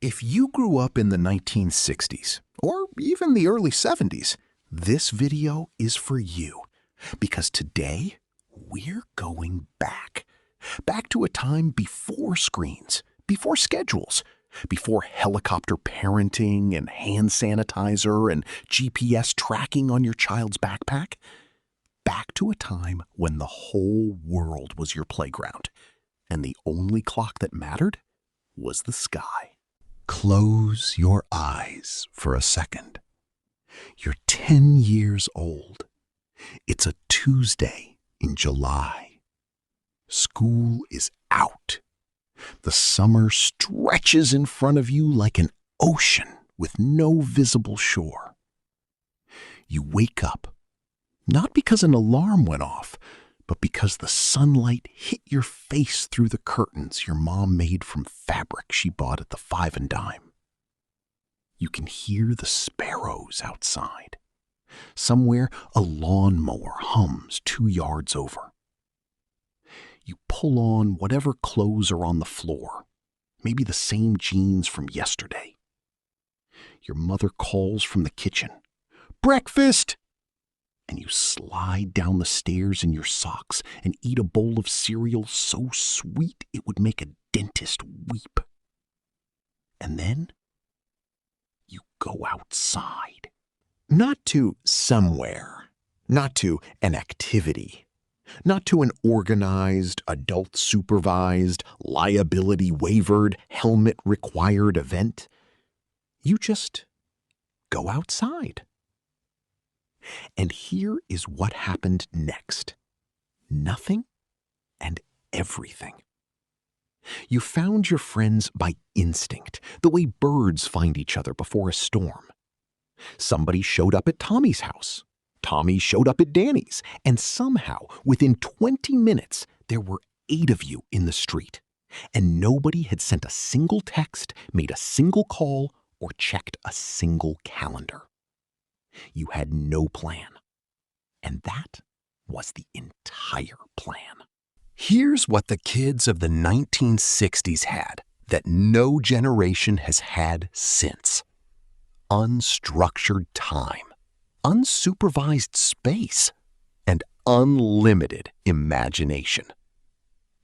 If you grew up in the 1960s or even the early 70s, this video is for you. Because today, we're going back. Back to a time before screens, before schedules, before helicopter parenting and hand sanitizer and GPS tracking on your child's backpack. Back to a time when the whole world was your playground, and the only clock that mattered was the sky. Close your eyes for a second. You're 10 years old. It's a Tuesday in July. School is out. The summer stretches in front of you like an ocean with no visible shore. You wake up, not because an alarm went off, but because the sunlight hit your face through the curtains your mom made from fabric she bought at the Five and Dime. You can hear the sparrows outside. Somewhere, a lawnmower hums 2 yards over. You pull on whatever clothes are on the floor, maybe the same jeans from yesterday. Your mother calls from the kitchen, "Breakfast!" And you slide down the stairs in your socks and eat a bowl of cereal so sweet it would make a dentist weep. And then you go outside. Not to somewhere, not to an activity, not to an organized, adult-supervised, liability-waivered, helmet-required event. You just go outside. And here is what happened next. Nothing and everything. You found your friends by instinct, the way birds find each other before a storm. Somebody showed up at Tommy's house. Tommy showed up at Danny's. And somehow, within 20 minutes, there were 8 of you in the street. And nobody had sent a single text, made a single call, or checked a single calendar. You had no plan. And that was the entire plan. Here's what the kids of the 1960s had that no generation has had since. Unstructured time, unsupervised space, and unlimited imagination.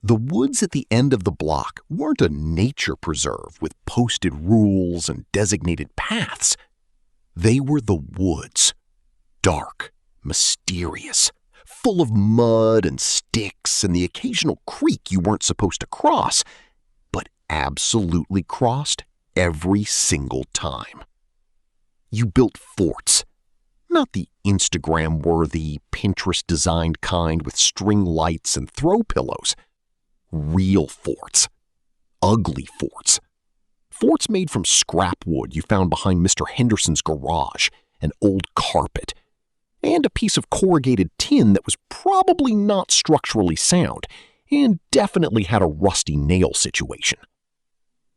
The woods at the end of the block weren't a nature preserve with posted rules and designated paths. They were the woods, dark, mysterious, full of mud and sticks and the occasional creek you weren't supposed to cross, but absolutely crossed every single time. You built forts, not the Instagram-worthy, Pinterest-designed kind with string lights and throw pillows. Real forts, ugly forts. Forts made from scrap wood you found behind Mr. Henderson's garage, an old carpet, and a piece of corrugated tin that was probably not structurally sound and definitely had a rusty nail situation.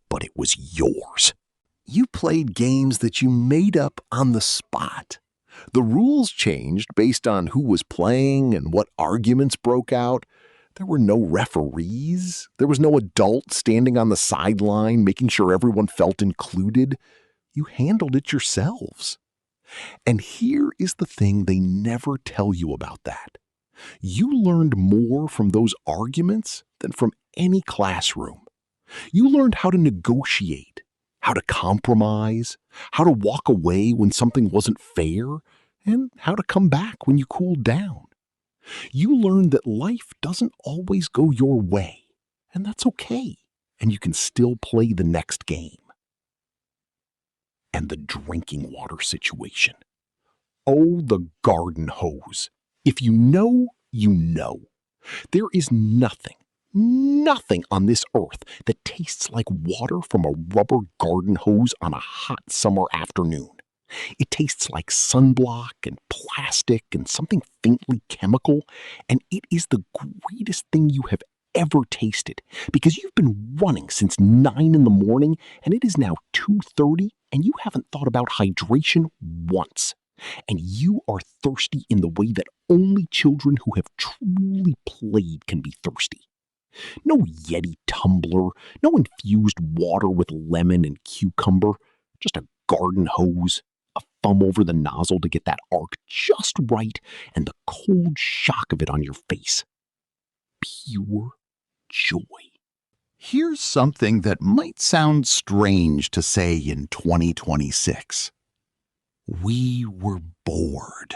But it was yours. You played games that you made up on the spot. The rules changed based on who was playing and what arguments broke out. There were no referees. There was no adult standing on the sideline making sure everyone felt included. You handled it yourselves. And here is the thing they never tell you about that. You learned more from those arguments than from any classroom. You learned how to negotiate, how to compromise, how to walk away when something wasn't fair, and how to come back when you cooled down. You learned that life doesn't always go your way, and that's okay, and you can still play the next game. And the drinking water situation. Oh, the garden hose. If you know, you know. There is nothing on this earth that tastes like water from a rubber garden hose on a hot summer afternoon. It tastes like sunblock and plastic and something faintly chemical, and it is the greatest thing you have ever tasted because you've been running since 9 in the morning and it is now 2:30 and you haven't thought about hydration once. And you are thirsty in the way that only children who have truly played can be thirsty. No Yeti tumbler, no infused water with lemon and cucumber, just a garden hose, a thumb over the nozzle to get that arc just right, and the cold shock of it on your face. Pure joy. Here's something that might sound strange to say in 2026. We were bored.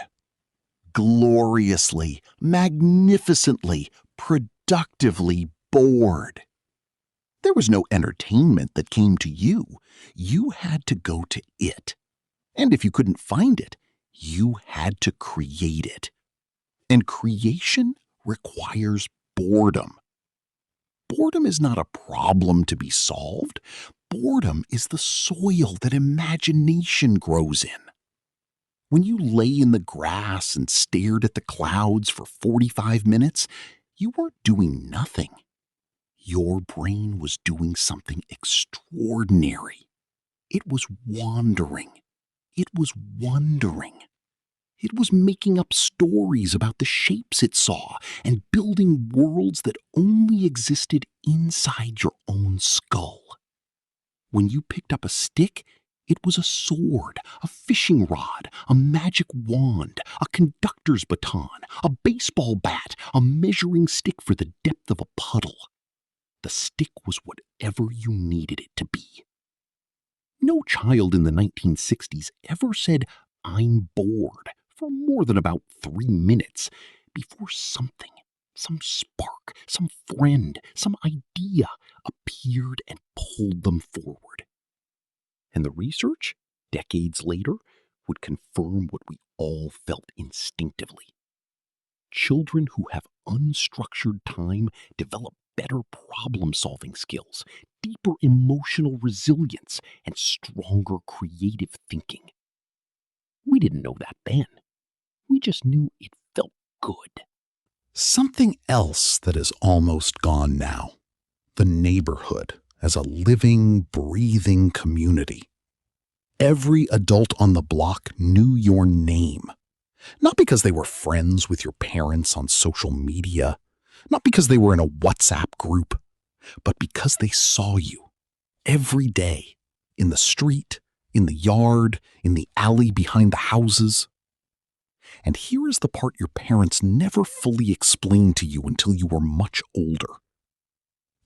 Gloriously, magnificently, productively bored. There was no entertainment that came to you. You had to go to it. And if you couldn't find it, you had to create it. And creation requires boredom. Boredom is not a problem to be solved. Boredom is the soil that imagination grows in. When you lay in the grass and stared at the clouds for 45 minutes, you weren't doing nothing. Your brain was doing something extraordinary. It was wandering. It was wondering. It was making up stories about the shapes it saw and building worlds that only existed inside your own skull. When you picked up a stick, it was a sword, a fishing rod, a magic wand, a conductor's baton, a baseball bat, a measuring stick for the depth of a puddle. The stick was whatever you needed it to be. No child in the 1960s ever said, "I'm bored," for more than about 3 minutes before something, some spark, some friend, some idea appeared and pulled them forward. And the research, decades later, would confirm what we all felt instinctively. Children who have unstructured time develop better problem-solving skills, deeper emotional resilience, and stronger creative thinking. We didn't know that then. We just knew it felt good. Something else that is almost gone now. The neighborhood as a living, breathing community. Every adult on the block knew your name. Not because they were friends with your parents on social media, not because they were in a WhatsApp group, but because they saw you every day in the street, in the yard, in the alley behind the houses. And here is the part your parents never fully explained to you until you were much older.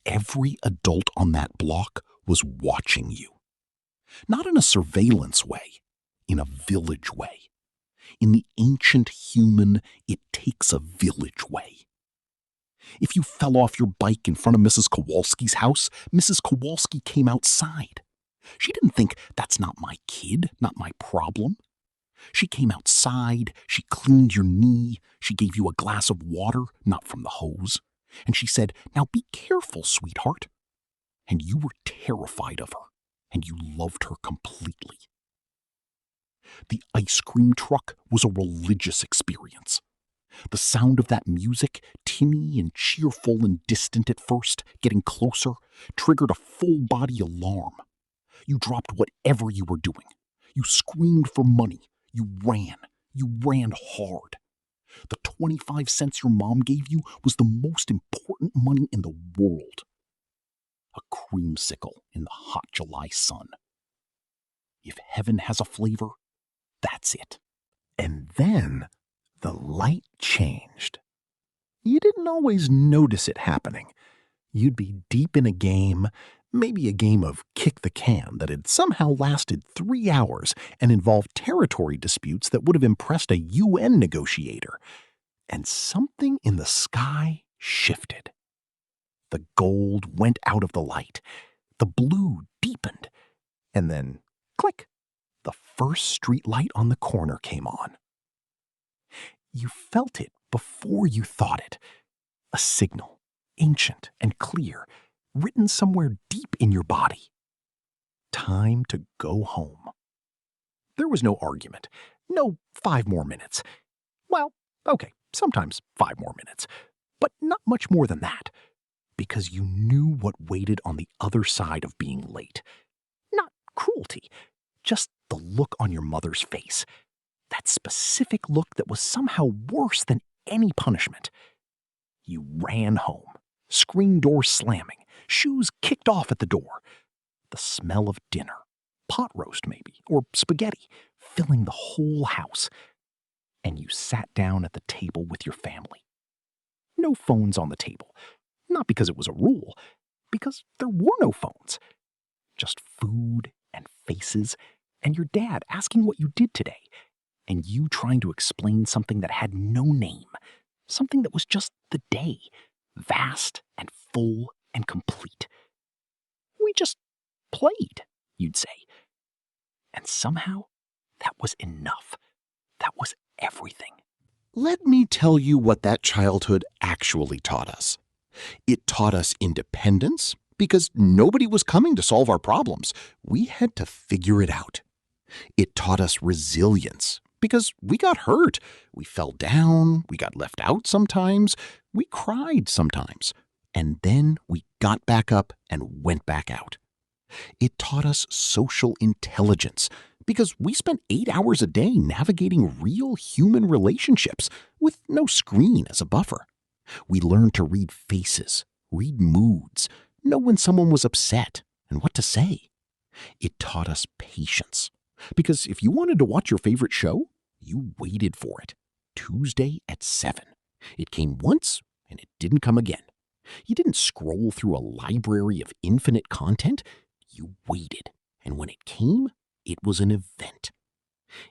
Every adult on that block was watching you. Not in a surveillance way, in a village way. In the ancient human, it takes a village way. If you fell off your bike in front of Mrs. Kowalski's house, Mrs. Kowalski came outside. She didn't think, "That's not my kid, not my problem." She came outside, she cleaned your knee, she gave you a glass of water, not from the hose, and she said, "Now be careful, sweetheart." And you were terrified of her, and you loved her completely. The ice cream truck was a religious experience. The sound of that music, tinny and cheerful and distant at first, getting closer, triggered a full-body alarm. You dropped whatever you were doing. You screamed for money. You ran. You ran hard. The 25 cents your mom gave you was the most important money in the world. A creamsicle in the hot July sun. If heaven has a flavor, that's it. And then the light changed. You didn't always notice it happening. You'd be deep in a game, maybe a game of kick the can that had somehow lasted 3 hours and involved territory disputes that would have impressed a UN negotiator. And something in the sky shifted. The gold went out of the light. The blue deepened. And then, click, the first street light on the corner came on. You felt it before you thought it. A signal, ancient and clear, written somewhere deep in your body. Time to go home. There was no argument. No 5 more minutes. Well, okay, sometimes 5 more minutes. But not much more than that. Because you knew what waited on the other side of being late. Not cruelty, just the look on your mother's face. That specific look that was somehow worse than any punishment. You ran home, Screen door slamming, shoes kicked off at the door, the smell of dinner, pot roast maybe, or spaghetti, filling the whole house. And you sat down at the table with your family. No phones on the table. Not because it was a rule, because there were no phones. Just food and faces, and your dad asking what you did today, and you trying to explain something that had no name, something that was just the day, vast and full and complete. We just played, you'd say. And somehow, that was enough. That was everything. Let me tell you what that childhood actually taught us. It taught us independence because nobody was coming to solve our problems. We had to figure it out. It taught us resilience because we got hurt. We fell down. We got left out sometimes. We cried sometimes. And then we got back up and went back out. It taught us social intelligence because we spent 8 hours a day navigating real human relationships with no screen as a buffer. We learned to read faces, read moods, know when someone was upset and what to say. It taught us patience because if you wanted to watch your favorite show, you waited for it. Tuesday at 7. It came once and it didn't come again. You didn't scroll through a library of infinite content. You waited, and when it came, it was an event.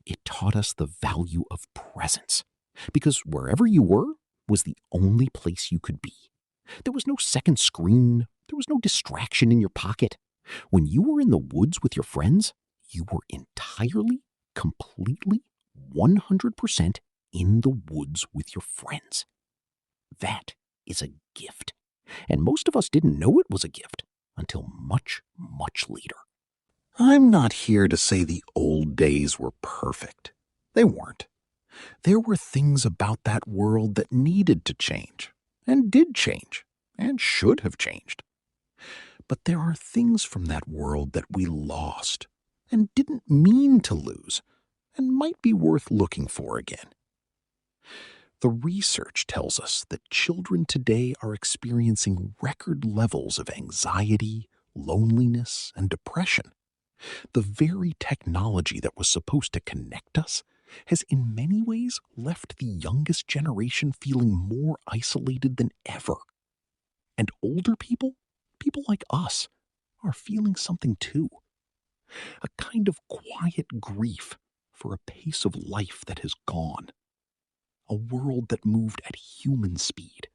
It taught us the value of presence, because wherever you were was the only place you could be. There was no second screen. There was no distraction in your pocket. When you were in the woods with your friends, you were entirely, completely, 100% in the woods with your friends. That is a gift. And most of us didn't know it was a gift until much, much later. I'm not here to say the old days were perfect. They weren't. There were things about that world that needed to change, and did change, and should have changed. But there are things from that world that we lost, and didn't mean to lose, and might be worth looking for again. The research tells us that children today are experiencing record levels of anxiety, loneliness, and depression. The very technology that was supposed to connect us has in many ways left the youngest generation feeling more isolated than ever. And older people like us, are feeling something too. A kind of quiet grief for a pace of life that has gone. A world that moved at human speed.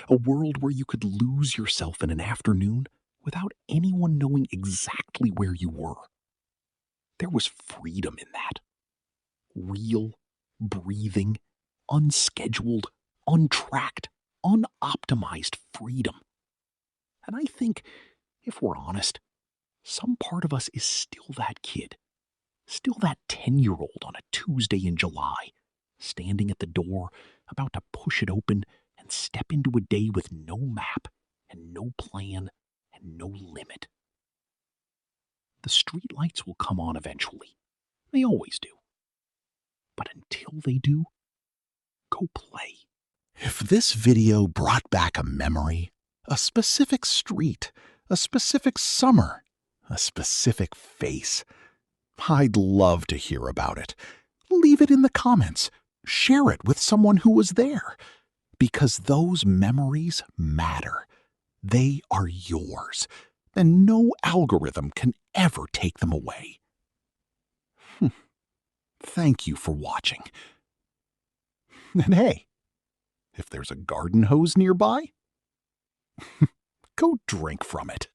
A world where you could lose yourself in an afternoon without anyone knowing exactly where you were. There was freedom in that. Real, breathing, unscheduled, untracked, unoptimized freedom. And I think, if we're honest, some part of us is still that kid. Still that 10-year-old on a Tuesday in July, standing at the door, about to push it open and step into a day with no map and no plan and no limit. The streetlights will come on eventually. They always do. But until they do, go play. If this video brought back a memory, a specific street, a specific summer, a specific face, I'd love to hear about it. Leave it in the comments. Share it with someone who was there. Because those memories matter. They are yours, and no algorithm can ever take them away. Thank you for watching. And hey, if there's a garden hose nearby, go drink from it.